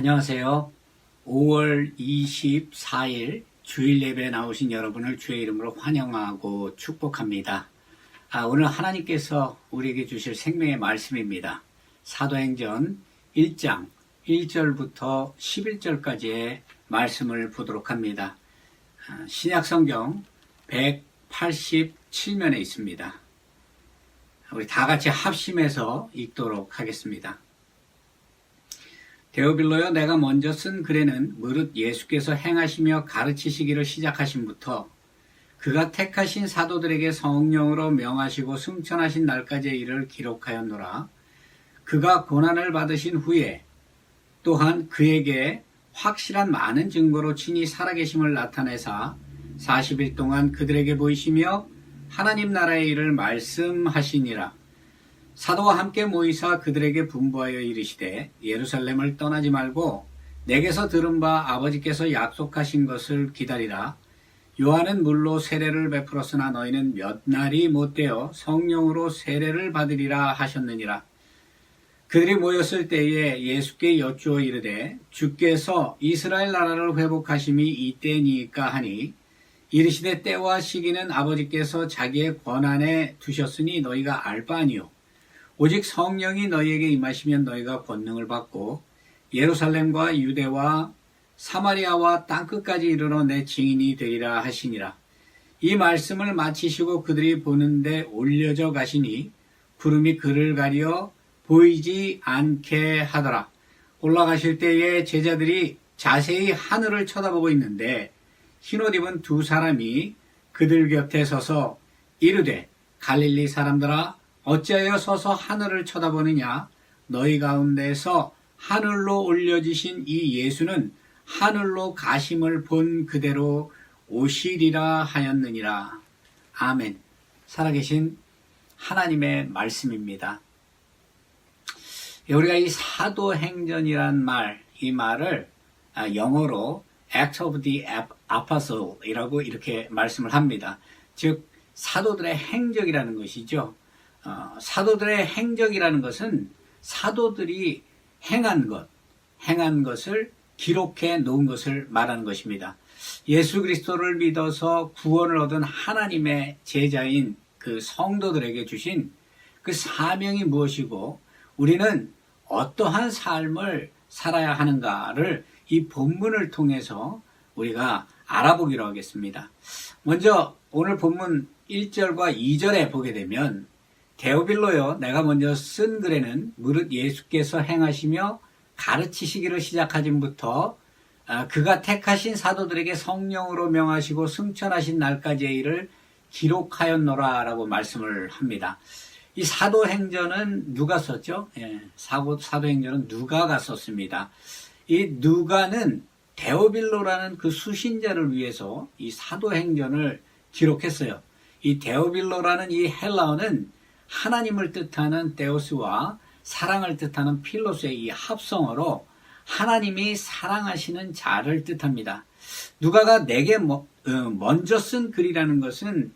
안녕하세요. 5월 24일 주일 예배에 나오신 여러분을 주의 이름으로 환영하고 축복합니다. 오늘 하나님께서 우리에게 주실 생명의 말씀입니다. 사도행전 1장 1절부터 11절까지의 말씀을 보도록 합니다. 신약성경 187면에 있습니다. 우리 다 같이 합심해서 읽도록 하겠습니다. 데오빌로여, 내가 먼저 쓴 글에는 무릇 예수께서 행하시며 가르치시기를 시작하심부터 그가 택하신 사도들에게 성령으로 명하시고 승천하신 날까지의 일을 기록하였노라. 그가 고난을 받으신 후에 또한 그에게 확실한 많은 증거로 친히 살아계심을 나타내사 40일 동안 그들에게 보이시며 하나님 나라의 일을 말씀하시니라. 사도와 함께 모이사 그들에게 분부하여 이르시되 예루살렘을 떠나지 말고 내게서 들은 바 아버지께서 약속하신 것을 기다리라. 요한은 물로 세례를 베풀었으나 너희는 몇 날이 못되어 성령으로 세례를 받으리라 하셨느니라. 그들이 모였을 때에 예수께 여쭈어 이르되 주께서 이스라엘 나라를 회복하심이 이때니까 하니 이르시되 때와 시기는 아버지께서 자기의 권한에 두셨으니 너희가 알 바 아니요 오직 성령이 너희에게 임하시면 너희가 권능을 받고 예루살렘과 유대와 사마리아와 땅끝까지 이르러 내 증인이 되리라 하시니라. 이 말씀을 마치시고 그들이 보는데 올려져 가시니 구름이 그를 가려 보이지 않게 하더라. 올라가실 때에 제자들이 자세히 하늘을 쳐다보고 있는데 흰옷 입은 두 사람이 그들 곁에 서서 이르되 갈릴리 사람들아 어찌하여 서서 하늘을 쳐다보느냐? 너희 가운데서 하늘로 올려지신 이 예수는 하늘로 가심을 본 그대로 오시리라 하였느니라. 아멘. 살아계신 하나님의 말씀입니다. 우리가 이 사도행전이란 말, 이 말을 영어로 Acts of the Apostle이라고 이렇게 말씀을 합니다. 즉 사도들의 행적이라는 것이죠. 사도들의 행적이라는 것은 사도들이 행한 것을 기록해 놓은 것을 말하는 것입니다. 예수 그리스도를 믿어서 구원을 얻은 하나님의 제자인 그 성도들에게 주신 그 사명이 무엇이고 우리는 어떠한 삶을 살아야 하는가를 이 본문을 통해서 우리가 알아보기로 하겠습니다. 먼저 오늘 본문 1절과 2절에 보게 되면 데오빌로여, 내가 먼저 쓴 글에는 무릇 예수께서 행하시며 가르치시기를 시작하짐부터 그가 택하신 사도들에게 성령으로 명하시고 승천하신 날까지의 일을 기록하였노라 라고 말씀을 합니다. 이 사도행전은 누가 썼죠? 사도행전은 누가가 썼습니다. 이 누가는 데오빌로라는 그 수신자를 위해서 이 사도행전을 기록했어요. 이 데오빌로라는 이 헬라어는 하나님을 뜻하는 데오스와 사랑을 뜻하는 필로스의 이 합성어로 하나님이 사랑하시는 자를 뜻합니다. 누가가 내게 먼저 쓴 글이라는 것은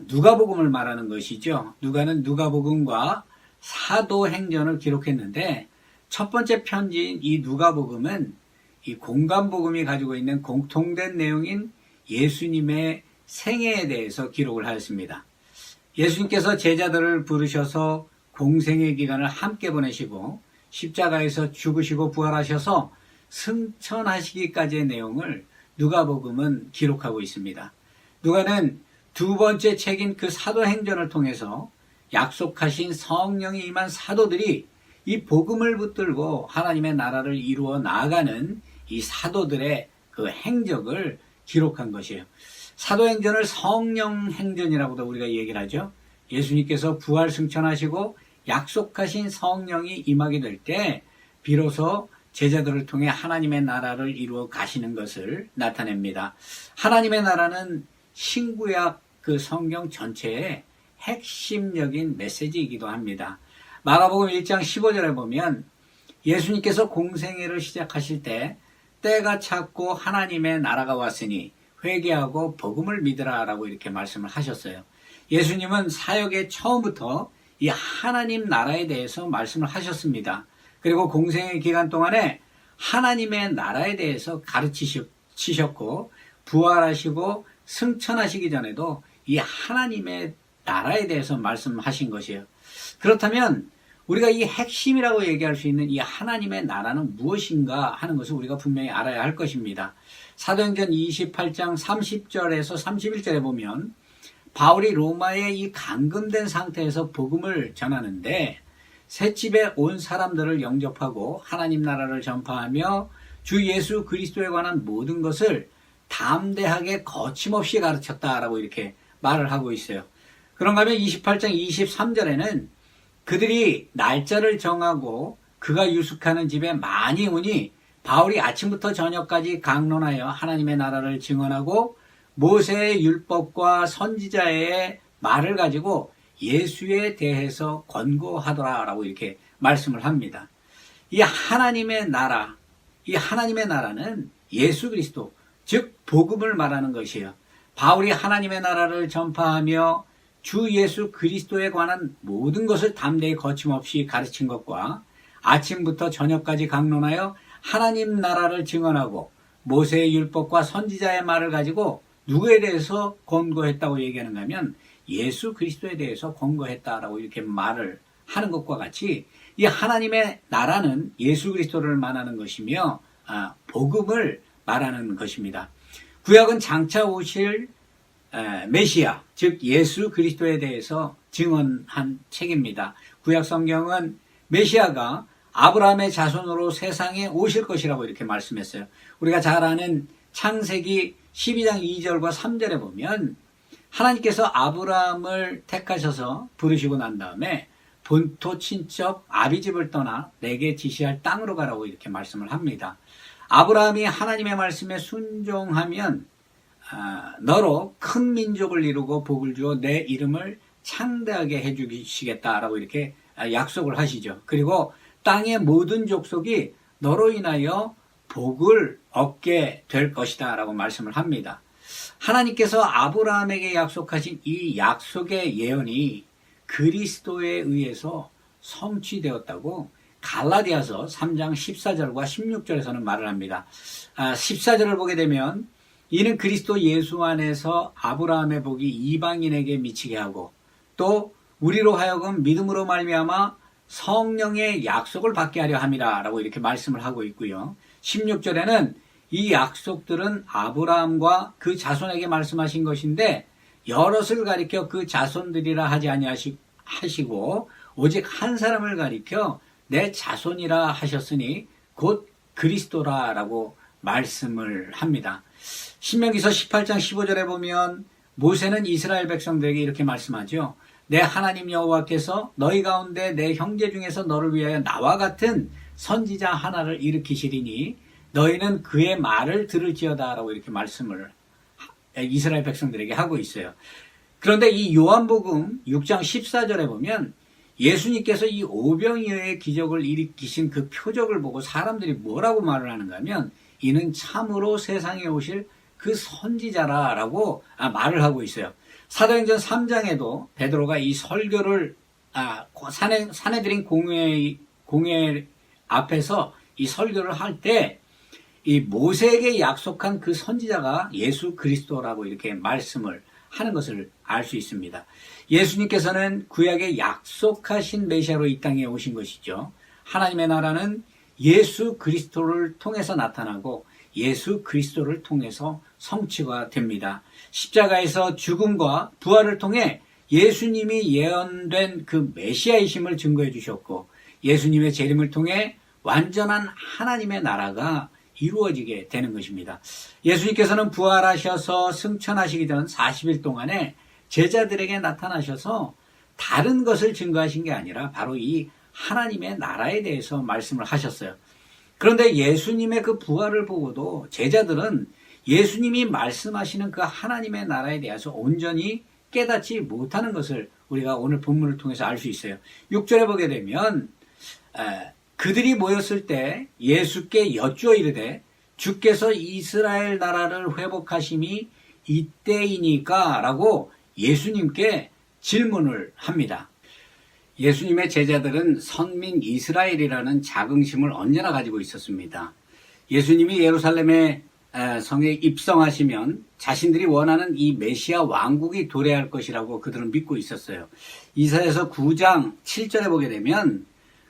누가복음을 말하는 것이죠. 누가는 누가복음과 사도행전을 기록했는데 첫 번째 편지인 이 누가복음은 이 공간복음이 가지고 있는 공통된 내용인 예수님의 생애에 대해서 기록을 하였습니다. 예수님께서 제자들을 부르셔서 공생의 기간을 함께 보내시고 십자가에서 죽으시고 부활하셔서 승천하시기까지의 내용을 누가복음은 기록하고 있습니다. 누가는 두 번째 책인 그 사도행전을 통해서 약속하신 성령이 임한 사도들이 이 복음을 붙들고 하나님의 나라를 이루어 나아가는 이 사도들의 그 행적을 기록한 것이에요. 사도행전을 성령행전이라고도 우리가 얘기를 하죠. 예수님께서 부활 승천하시고 약속하신 성령이 임하게 될 때 비로소 제자들을 통해 하나님의 나라를 이루어 가시는 것을 나타냅니다. 하나님의 나라는 신구약 그 성경 전체의 핵심적인 메시지이기도 합니다. 마가복음 1장 15절에 보면 예수님께서 공생애를 시작하실 때 때가 찼고 하나님의 나라가 왔으니 회개하고 복음을 믿으라 라고 이렇게 말씀을 하셨어요. 예수님은 사역의 처음부터 이 하나님 나라에 대해서 말씀을 하셨습니다. 그리고 공생의 기간 동안에 하나님의 나라에 대해서 가르치셨고 부활하시고 승천하시기 전에도 이 하나님의 나라에 대해서 말씀하신 것이에요. 그렇다면 우리가 이 핵심이라고 얘기할 수 있는 이 하나님의 나라는 무엇인가 하는 것을 우리가 분명히 알아야 할 것입니다. 사도행전 28장 30절에서 31절에 보면 바울이 로마에 이 감금된 상태에서 복음을 전하는데 셋집에 온 사람들을 영접하고 하나님 나라를 전파하며 주 예수 그리스도에 관한 모든 것을 담대하게 거침없이 가르쳤다라고 이렇게 말을 하고 있어요. 그런가 하면 28장 23절에는 그들이 날짜를 정하고 그가 유숙하는 집에 많이 오니 바울이 아침부터 저녁까지 강론하여 하나님의 나라를 증언하고 모세의 율법과 선지자의 말을 가지고 예수에 대해서 권고하더라라고 이렇게 말씀을 합니다. 이 하나님의 나라는 예수 그리스도, 즉 복음을 말하는 것이에요. 바울이 하나님의 나라를 전파하며 주 예수 그리스도에 관한 모든 것을 담대히 거침없이 가르친 것과 아침부터 저녁까지 강론하여 하나님 나라를 증언하고 모세의 율법과 선지자의 말을 가지고 누구에 대해서 권고했다고 얘기하는가 하면 예수 그리스도에 대해서 권고했다라고 이렇게 말을 하는 것과 같이 이 하나님의 나라는 예수 그리스도를 말하는 것이며 복음을 말하는 것입니다. 구약은 장차 오실 메시아, 즉 예수 그리스도에 대해서 증언한 책입니다. 구약 성경은 메시아가 아브라함의 자손으로 세상에 오실 것이라고 이렇게 말씀했어요. 우리가 잘 아는 창세기 12장 2절과 3절에 보면 하나님께서 아브라함을 택하셔서 부르시고 난 다음에 본토 친척 아비집을 떠나 내게 지시할 땅으로 가라고 이렇게 말씀을 합니다. 아브라함이 하나님의 말씀에 순종하면 너로 큰 민족을 이루고 복을 주어 내 이름을 창대하게 해주시겠다라고 이렇게 약속을 하시죠. 그리고 땅의 모든 족속이 너로 인하여 복을 얻게 될 것이다 라고 말씀을 합니다. 하나님께서 아브라함에게 약속하신 이 약속의 예언이 그리스도에 의해서 성취되었다고 갈라디아서 3장 14절과 16절에서는 말을 합니다. 14절을 보게 되면 이는 그리스도 예수 안에서 아브라함의 복이 이방인에게 미치게 하고 또 우리로 하여금 믿음으로 말미암아 성령의 약속을 받게 하려 함이라 라고 이렇게 말씀을 하고 있고요. 16절에는 이 약속들은 아브라함과 그 자손에게 말씀하신 것인데 여럿을 가리켜 그 자손들이라 하지 아니하시고 오직 한 사람을 가리켜 내 자손이라 하셨으니 곧 그리스도라라고 말씀을 합니다. 신명기서 18장 15절에 보면 모세는 이스라엘 백성들에게 이렇게 말씀하죠. 내 하나님 여호와께서 너희 가운데 내 형제 중에서 너를 위하여 나와 같은 선지자 하나를 일으키시리니 너희는 그의 말을 들을지어다 라고 이렇게 말씀을 이스라엘 백성들에게 하고 있어요. 그런데 이 요한복음 6장 14절에 보면 예수님께서 이 오병이어의 기적을 일으키신 그 표적을 보고 사람들이 뭐라고 말을 하는가 하면 이는 참으로 세상에 오실 그 선지자라라고 말을 하고 있어요. 사도행전 3장에도 베드로가 이 설교를 사내들인 공회 앞에서 이 설교를 할 때 이 모세에게 약속한 그 선지자가 예수 그리스도라고 이렇게 말씀을 하는 것을 알 수 있습니다. 예수님께서는 구약에 약속하신 메시아로 이 땅에 오신 것이죠. 하나님의 나라는 예수 그리스도를 통해서 나타나고 예수 그리스도를 통해서 성취가 됩니다. 십자가에서 죽음과 부활을 통해 예수님이 예언된 그 메시아이심을 증거해 주셨고 예수님의 재림을 통해 완전한 하나님의 나라가 이루어지게 되는 것입니다. 예수님께서는 부활하셔서 승천하시기 전 40일 동안에 제자들에게 나타나셔서 다른 것을 증거하신 게 아니라 바로 이 하나님의 나라에 대해서 말씀을 하셨어요. 그런데 예수님의 그 부활을 보고도 제자들은 예수님이 말씀하시는 그 하나님의 나라에 대해서 온전히 깨닫지 못하는 것을 우리가 오늘 본문을 통해서 알 수 있어요. 6절에 보게 되면 그들이 모였을 때 예수께 여쭈어 이르되 주께서 이스라엘 나라를 회복하심이 이때이니까 라고 예수님께 질문을 합니다. 예수님의 제자들은 선민 이스라엘이라는 자긍심을 언제나 가지고 있었습니다. 예수님이 예루살렘의 성에 입성하시면 자신들이 원하는 이 메시아 왕국이 도래할 것이라고 그들은 믿고 있었어요. 이사야서 9장 7절에 보게 되면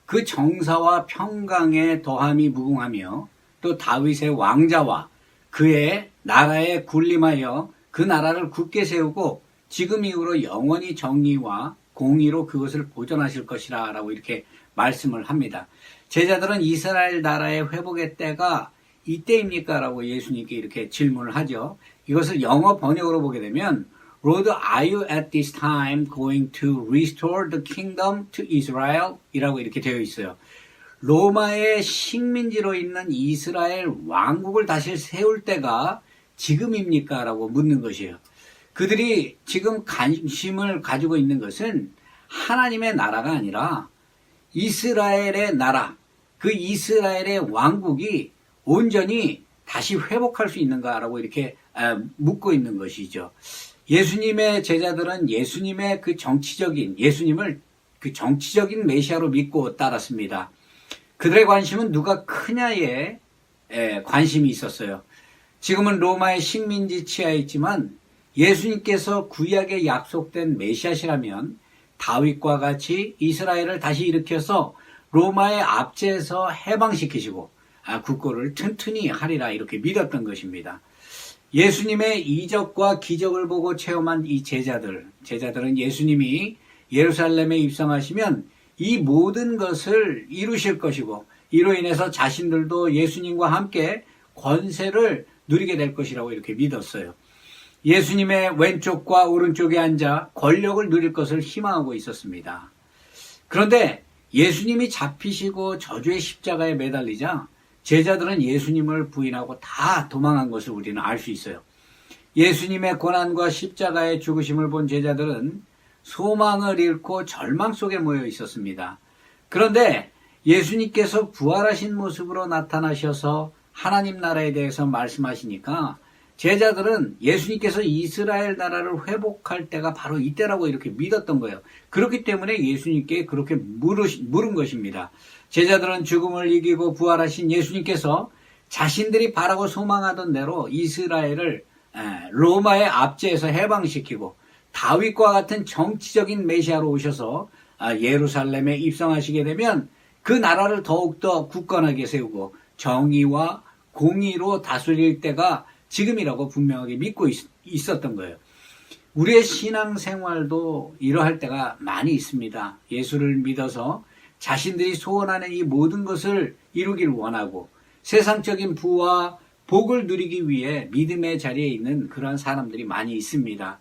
그 정사와 평강의 더함이 무궁하며 또 다윗의 왕자와 그의 나라에 군림하여 그 나라를 굳게 세우고 지금 이후로 영원히 정의와 공의로 그것을 보존하실 것이라 라고 이렇게 말씀을 합니다. 제자들은 이스라엘 나라의 회복의 때가 이때입니까? 라고 예수님께 이렇게 질문을 하죠. 이것을 영어 번역으로 보게 되면 Lord, are you at this time going to restore the kingdom to Israel? 이라고 이렇게 되어 있어요. 로마의 식민지로 있는 이스라엘 왕국을 다시 세울 때가 지금입니까? 라고 묻는 것이에요. 그들이 지금 관심을 가지고 있는 것은 하나님의 나라가 아니라 이스라엘의 나라, 그 이스라엘의 왕국이 온전히 다시 회복할 수 있는가라고 이렇게 묻고 있는 것이죠. 예수님의 제자들은 예수님의 예수님을 그 정치적인 메시아로 믿고 따랐습니다. 그들의 관심은 누가 크냐에 관심이 있었어요. 지금은 로마의 식민지 치하에 있지만 예수님께서 구약에 약속된 메시아시라면 다윗과 같이 이스라엘을 다시 일으켜서 로마의 압제에서 해방시키시고 국고를 튼튼히 하리라 이렇게 믿었던 것입니다. 예수님의 이적과 기적을 보고 체험한 이 제자들은 예수님이 예루살렘에 입성하시면 이 모든 것을 이루실 것이고 이로 인해서 자신들도 예수님과 함께 권세를 누리게 될 것이라고 이렇게 믿었어요. 예수님의 왼쪽과 오른쪽에 앉아 권력을 누릴 것을 희망하고 있었습니다. 그런데 예수님이 잡히시고 저주의 십자가에 매달리자 제자들은 예수님을 부인하고 다 도망한 것을 우리는 알 수 있어요. 예수님의 고난과 십자가의 죽으심을 본 제자들은 소망을 잃고 절망 속에 모여 있었습니다. 그런데 예수님께서 부활하신 모습으로 나타나셔서 하나님 나라에 대해서 말씀하시니까 제자들은 예수님께서 이스라엘 나라를 회복할 때가 바로 이때라고 이렇게 믿었던 거예요. 그렇기 때문에 예수님께 그렇게 물은 것입니다. 제자들은 죽음을 이기고 부활하신 예수님께서 자신들이 바라고 소망하던 대로 이스라엘을 로마의 압제에서 해방시키고 다윗과 같은 정치적인 메시아로 오셔서 예루살렘에 입성하시게 되면 그 나라를 더욱더 굳건하게 세우고 정의와 공의로 다스릴 때가 지금이라고 분명하게 믿고 있었던 거예요. 우리의 신앙생활도 이러할 때가 많이 있습니다. 예수를 믿어서 자신들이 소원하는 이 모든 것을 이루길 원하고 세상적인 부와 복을 누리기 위해 믿음의 자리에 있는 그런 사람들이 많이 있습니다.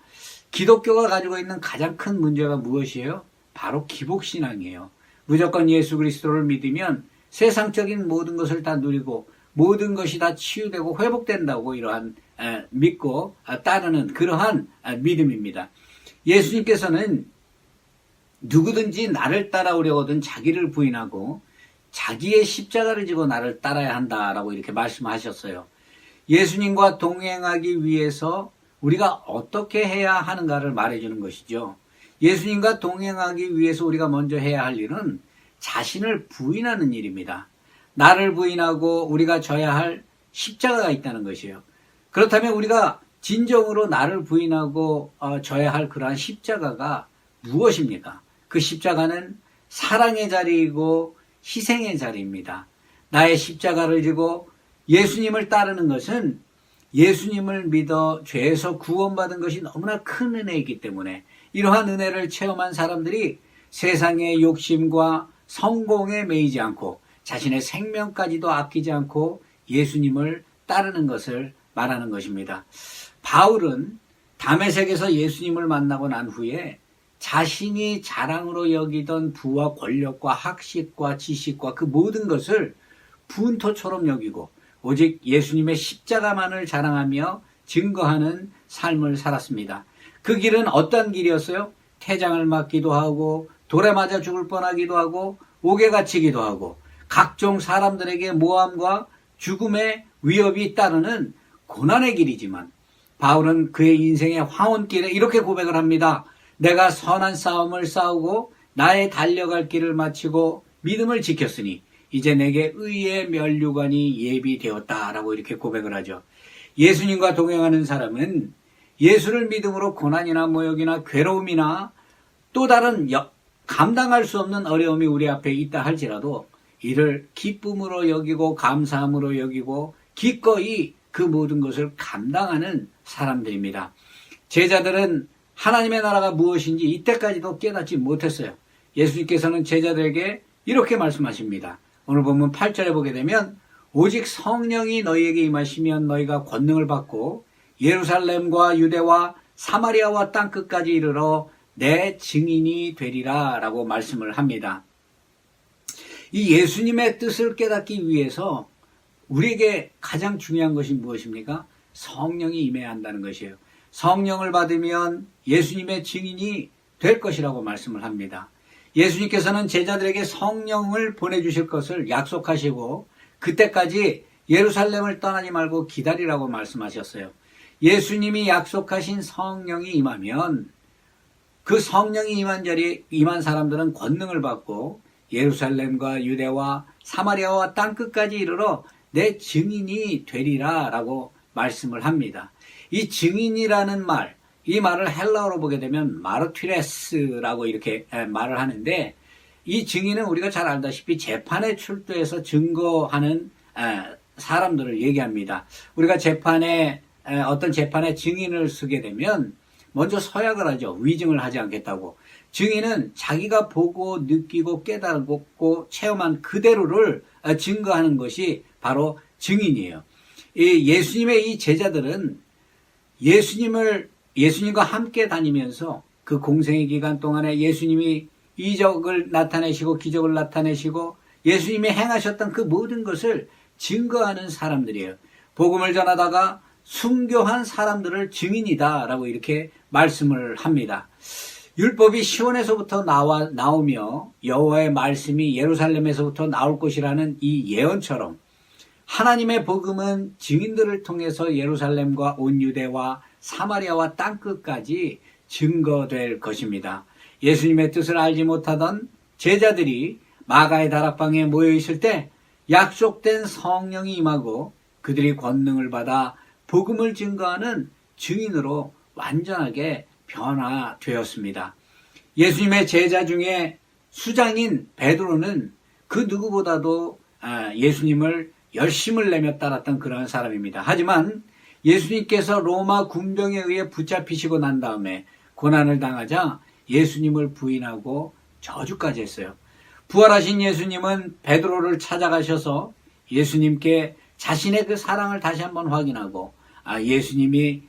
기독교가 가지고 있는 가장 큰 문제가 무엇이에요? 바로 기복신앙이에요. 무조건 예수 그리스도를 믿으면 세상적인 모든 것을 다 누리고 모든 것이 다 치유되고 회복된다고 이러한 믿고 따르는 그러한 믿음입니다. 예수님께서는 누구든지 나를 따라오려거든 자기를 부인하고 자기의 십자가를 지고 나를 따라야 한다라고 이렇게 말씀하셨어요. 예수님과 동행하기 위해서 우리가 어떻게 해야 하는가를 말해주는 것이죠. 예수님과 동행하기 위해서 우리가 먼저 해야 할 일은 자신을 부인하는 일입니다. 나를 부인하고 우리가 져야 할 십자가가 있다는 것이에요. 그렇다면 우리가 진정으로 나를 부인하고 져야 할 그러한 십자가가 무엇입니까? 그 십자가는 사랑의 자리이고 희생의 자리입니다. 나의 십자가를 지고 예수님을 따르는 것은 예수님을 믿어 죄에서 구원받은 것이 너무나 큰 은혜이기 때문에 이러한 은혜를 체험한 사람들이 세상의 욕심과 성공에 매이지 않고 자신의 생명까지도 아끼지 않고 예수님을 따르는 것을 말하는 것입니다. 바울은 다메섹에서 예수님을 만나고 난 후에 자신이 자랑으로 여기던 부와 권력과 학식과 지식과 그 모든 것을 분토처럼 여기고 오직 예수님의 십자가만을 자랑하며 증거하는 삶을 살았습니다. 그 길은 어떤 길이었어요? 태장을 맞기도 하고 돌에 맞아 죽을 뻔하기도 하고 옥에 갇히기도 하고 각종 사람들에게 모함과 죽음의 위협이 따르는 고난의 길이지만 바울은 그의 인생의 황혼길에 이렇게 고백을 합니다. 내가 선한 싸움을 싸우고 나의 달려갈 길을 마치고 믿음을 지켰으니 이제 내게 의의 면류관이 예비되었다라고 이렇게 고백을 하죠. 예수님과 동행하는 사람은 예수를 믿음으로 고난이나 모욕이나 괴로움이나 또 다른 감당할 수 없는 어려움이 우리 앞에 있다 할지라도 이를 기쁨으로 여기고 감사함으로 여기고 기꺼이 그 모든 것을 감당하는 사람들입니다. 제자들은 하나님의 나라가 무엇인지 이때까지도 깨닫지 못했어요. 예수님께서는 제자들에게 이렇게 말씀하십니다. 오늘 본문 8절에 보게 되면 오직 성령이 너희에게 임하시면 너희가 권능을 받고 예루살렘과 유대와 사마리아와 땅끝까지 이르러 내 증인이 되리라 라고 말씀을 합니다. 이 예수님의 뜻을 깨닫기 위해서 우리에게 가장 중요한 것이 무엇입니까? 성령이 임해야 한다는 것이에요. 성령을 받으면 예수님의 증인이 될 것이라고 말씀을 합니다. 예수님께서는 제자들에게 성령을 보내주실 것을 약속하시고 그때까지 예루살렘을 떠나지 말고 기다리라고 말씀하셨어요. 예수님이 약속하신 성령이 임하면 그 성령이 임한 자리에 임한 사람들은 권능을 받고 예루살렘과 유대와 사마리아와 땅끝까지 이르러 내 증인이 되리라 라고 말씀을 합니다. 이 증인이라는 말, 이 말을 헬라어로 보게 되면 마르티레스라고 이렇게 말을 하는데 이 증인은 우리가 잘 알다시피 재판에 출두해서 증거하는 사람들을 얘기합니다. 우리가 어떤 재판에 증인을 쓰게 되면 먼저 서약을 하죠. 위증을 하지 않겠다고. 증인은 자기가 보고 느끼고 깨달고 체험한 그대로를 증거하는 것이 바로 증인이에요. 예수님의 이 제자들은 예수님과 함께 다니면서 그 공생의 기간 동안에 예수님이 이적을 나타내시고 기적을 나타내시고 예수님이 행하셨던 그 모든 것을 증거하는 사람들이에요. 복음을 전하다가 순교한 사람들을 증인이다라고 이렇게 말씀을 합니다. 율법이 시온에서부터 나오며 여호와의 말씀이 예루살렘에서부터 나올 것이라는 이 예언처럼 하나님의 복음은 증인들을 통해서 예루살렘과 온 유대와 사마리아와 땅끝까지 증거될 것입니다. 예수님의 뜻을 알지 못하던 제자들이 마가의 다락방에 모여 있을 때 약속된 성령이 임하고 그들이 권능을 받아 복음을 증거하는 증인으로 완전하게 변화되었습니다. 예수님의 제자 중에 수장인 베드로는 그 누구보다도 예수님을 열심을 내며 따랐던 그런 사람입니다. 하지만 예수님께서 로마 군병에 의해 붙잡히시고 난 다음에 고난을 당하자 예수님을 부인하고 저주까지 했어요. 부활하신 예수님은 베드로를 찾아가셔서 예수님께 자신의 그 사랑을 다시 한번 확인하고 예수님이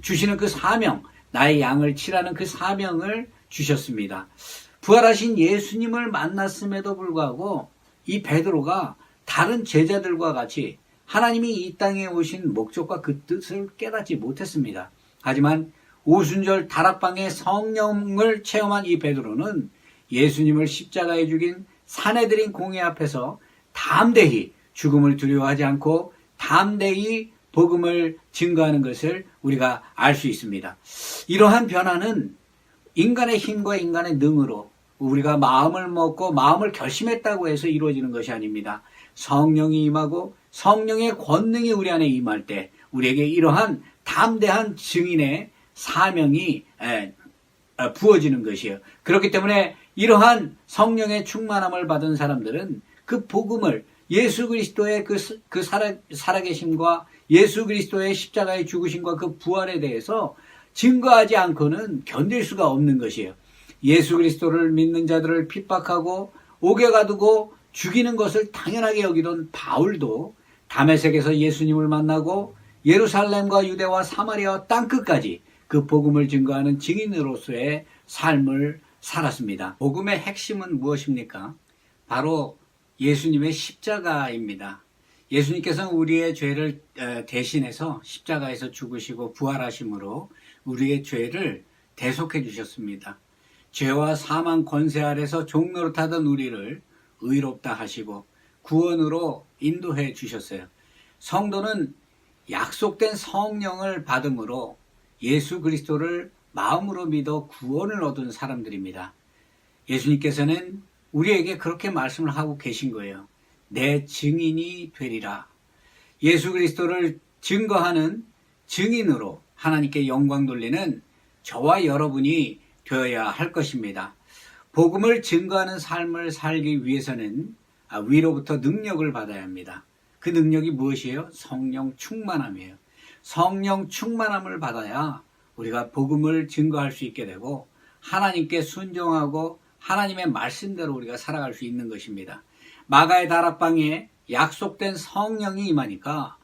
주시는 그 사명, 나의 양을 치라는 그 사명을 주셨습니다. 부활하신 예수님을 만났음에도 불구하고 이 베드로가 다른 제자들과 같이 하나님이 이 땅에 오신 목적과 그 뜻을 깨닫지 못했습니다. 하지만 오순절 다락방의 성령을 체험한 이 베드로는 예수님을 십자가에 죽인 사내들인 공회 앞에서 담대히 죽음을 두려워하지 않고 담대히 복음을 증거하는 것을 우리가 알 수 있습니다. 이러한 변화는 인간의 힘과 인간의 능으로 우리가 마음을 먹고 마음을 결심했다고 해서 이루어지는 것이 아닙니다. 성령이 임하고 성령의 권능이 우리 안에 임할 때 우리에게 이러한 담대한 증인의 사명이 부어지는 것이에요. 그렇기 때문에 이러한 성령의 충만함을 받은 사람들은 그 복음을 예수 그리스도의 그 살아계심과 예수 그리스도의 십자가의 죽으심과 그 부활에 대해서 증거하지 않고는 견딜 수가 없는 것이에요. 예수 그리스도를 믿는 자들을 핍박하고 옥에 가두고 죽이는 것을 당연하게 여기던 바울도 다메섹에서 예수님을 만나고 예루살렘과 유대와 사마리아와 땅끝까지 그 복음을 증거하는 증인으로서의 삶을 살았습니다. 복음의 핵심은 무엇입니까? 바로 예수님의 십자가입니다. 예수님께서는 우리의 죄를 대신해서 십자가에서 죽으시고 부활하심으로 우리의 죄를 대속해 주셨습니다. 죄와 사망 권세 아래서 종노릇하던 우리를 의롭다 하시고 구원으로 인도해 주셨어요. 성도는 약속된 성령을 받음으로 예수 그리스도를 마음으로 믿어 구원을 얻은 사람들입니다. 예수님께서는 우리에게 그렇게 말씀을 하고 계신 거예요. 내 증인이 되리라. 예수 그리스도를 증거하는 증인으로 하나님께 영광 돌리는 저와 여러분이 되어야 할 것입니다. 복음을 증거하는 삶을 살기 위해서는 위로부터 능력을 받아야 합니다. 그 능력이 무엇이에요? 성령 충만함이에요. 성령 충만함을 받아야 우리가 복음을 증거할 수 있게 되고 하나님께 순종하고 하나님의 말씀대로 우리가 살아갈 수 있는 것입니다. 마가의 다락방에 약속된 성령이 임하니까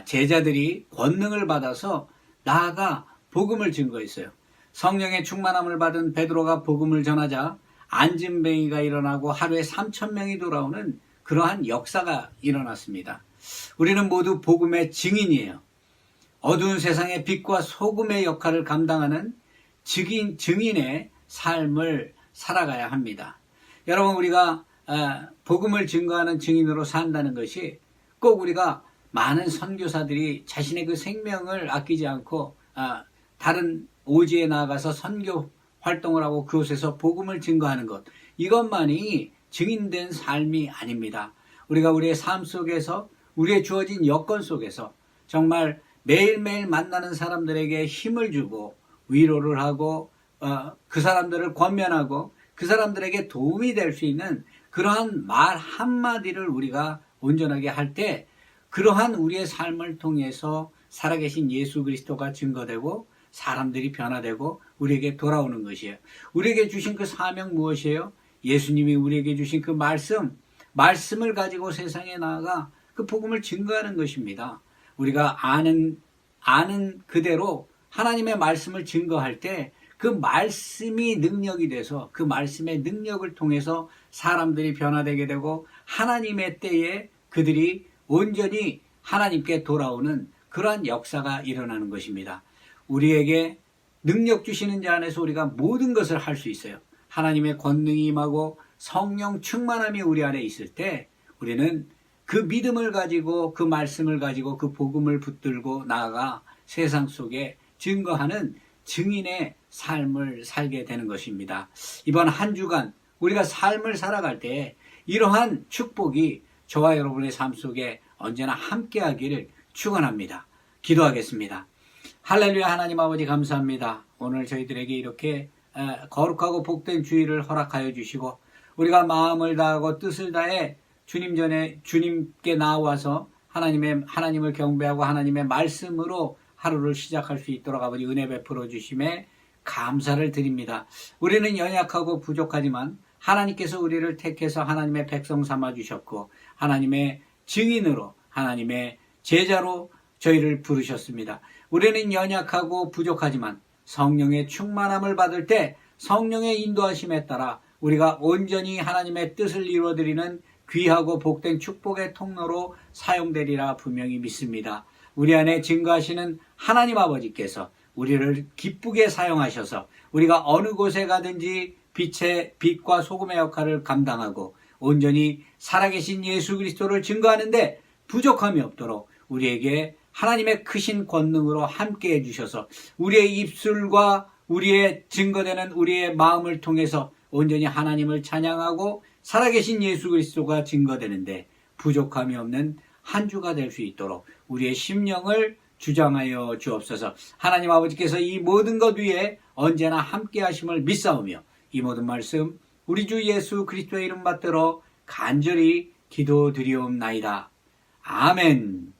제자들이 권능을 받아서 나아가 복음을 증거했어요. 성령의 충만함을 받은 베드로가 복음을 전하자 안진뱅이가 일어나고 하루에 3,000명이 돌아오는 그러한 역사가 일어났습니다. 우리는 모두 복음의 증인이에요. 어두운 세상의 빛과 소금의 역할을 감당하는 증인의 삶을 살아가야 합니다. 여러분, 우리가 복음을 증거하는 증인으로 산다는 것이 꼭 우리가 많은 선교사들이 자신의 그 생명을 아끼지 않고 다른 오지에 나아가서 선교 활동을 하고 그곳에서 복음을 증거하는 것, 이것만이 증인된 삶이 아닙니다. 우리가 우리의 삶 속에서 우리의 주어진 여건 속에서 정말 매일매일 만나는 사람들에게 힘을 주고 위로를 하고 그 사람들을 권면하고 그 사람들에게 도움이 될 수 있는 그러한 말 한마디를 우리가 온전하게 할 때 그러한 우리의 삶을 통해서 살아계신 예수 그리스도가 증거되고 사람들이 변화되고 우리에게 돌아오는 것이에요. 우리에게 주신 그 사명 무엇이에요? 예수님이 우리에게 주신 그 말씀을 가지고 세상에 나아가 그 복음을 증거하는 것입니다. 우리가 아는 그대로 하나님의 말씀을 증거할 때 그 말씀이 능력이 돼서 그 말씀의 능력을 통해서 사람들이 변화되게 되고 하나님의 때에 그들이 온전히 하나님께 돌아오는 그러한 역사가 일어나는 것입니다. 우리에게 능력 주시는 자 안에서 우리가 모든 것을 할 수 있어요. 하나님의 권능이 임하고 성령 충만함이 우리 안에 있을 때 우리는 그 믿음을 가지고 그 말씀을 가지고 그 복음을 붙들고 나아가 세상 속에 증거하는 증인의 삶을 살게 되는 것입니다. 이번 한 주간 우리가 삶을 살아갈 때 이러한 축복이 저와 여러분의 삶 속에 언제나 함께하기를 축원합니다. 기도하겠습니다. 할렐루야. 하나님 아버지 감사합니다. 오늘 저희들에게 이렇게 거룩하고 복된 주일을 허락하여 주시고 우리가 마음을 다하고 뜻을 다해 주님 전에 주님께 나와서 하나님을 경배하고 하나님의 말씀으로 하루를 시작할 수 있도록 아버지 은혜 베풀어 주심에 감사를 드립니다. 우리는 연약하고 부족하지만 하나님께서 우리를 택해서 하나님의 백성 삼아 주셨고 하나님의 증인으로 하나님의 제자로 저희를 부르셨습니다. 우리는 연약하고 부족하지만 성령의 충만함을 받을 때 성령의 인도하심에 따라 우리가 온전히 하나님의 뜻을 이루어드리는 귀하고 복된 축복의 통로로 사용되리라 분명히 믿습니다. 우리 안에 증거하시는 하나님 아버지께서 우리를 기쁘게 사용하셔서 우리가 어느 곳에 가든지 빛과 소금의 역할을 감당하고 온전히 살아계신 예수 그리스도를 증거하는데 부족함이 없도록 우리에게 하나님의 크신 권능으로 함께해 주셔서 우리의 입술과 우리의 증거되는 우리의 마음을 통해서 온전히 하나님을 찬양하고 살아계신 예수 그리스도가 증거되는데 부족함이 없는 한 주가 될 수 있도록 우리의 심령을 주장하여 주옵소서. 하나님 아버지께서 이 모든 것 위에 언제나 함께 하심을 믿사오며 이 모든 말씀 우리 주 예수 그리스도의 이름 받들어 간절히 기도드리옵나이다. 아멘.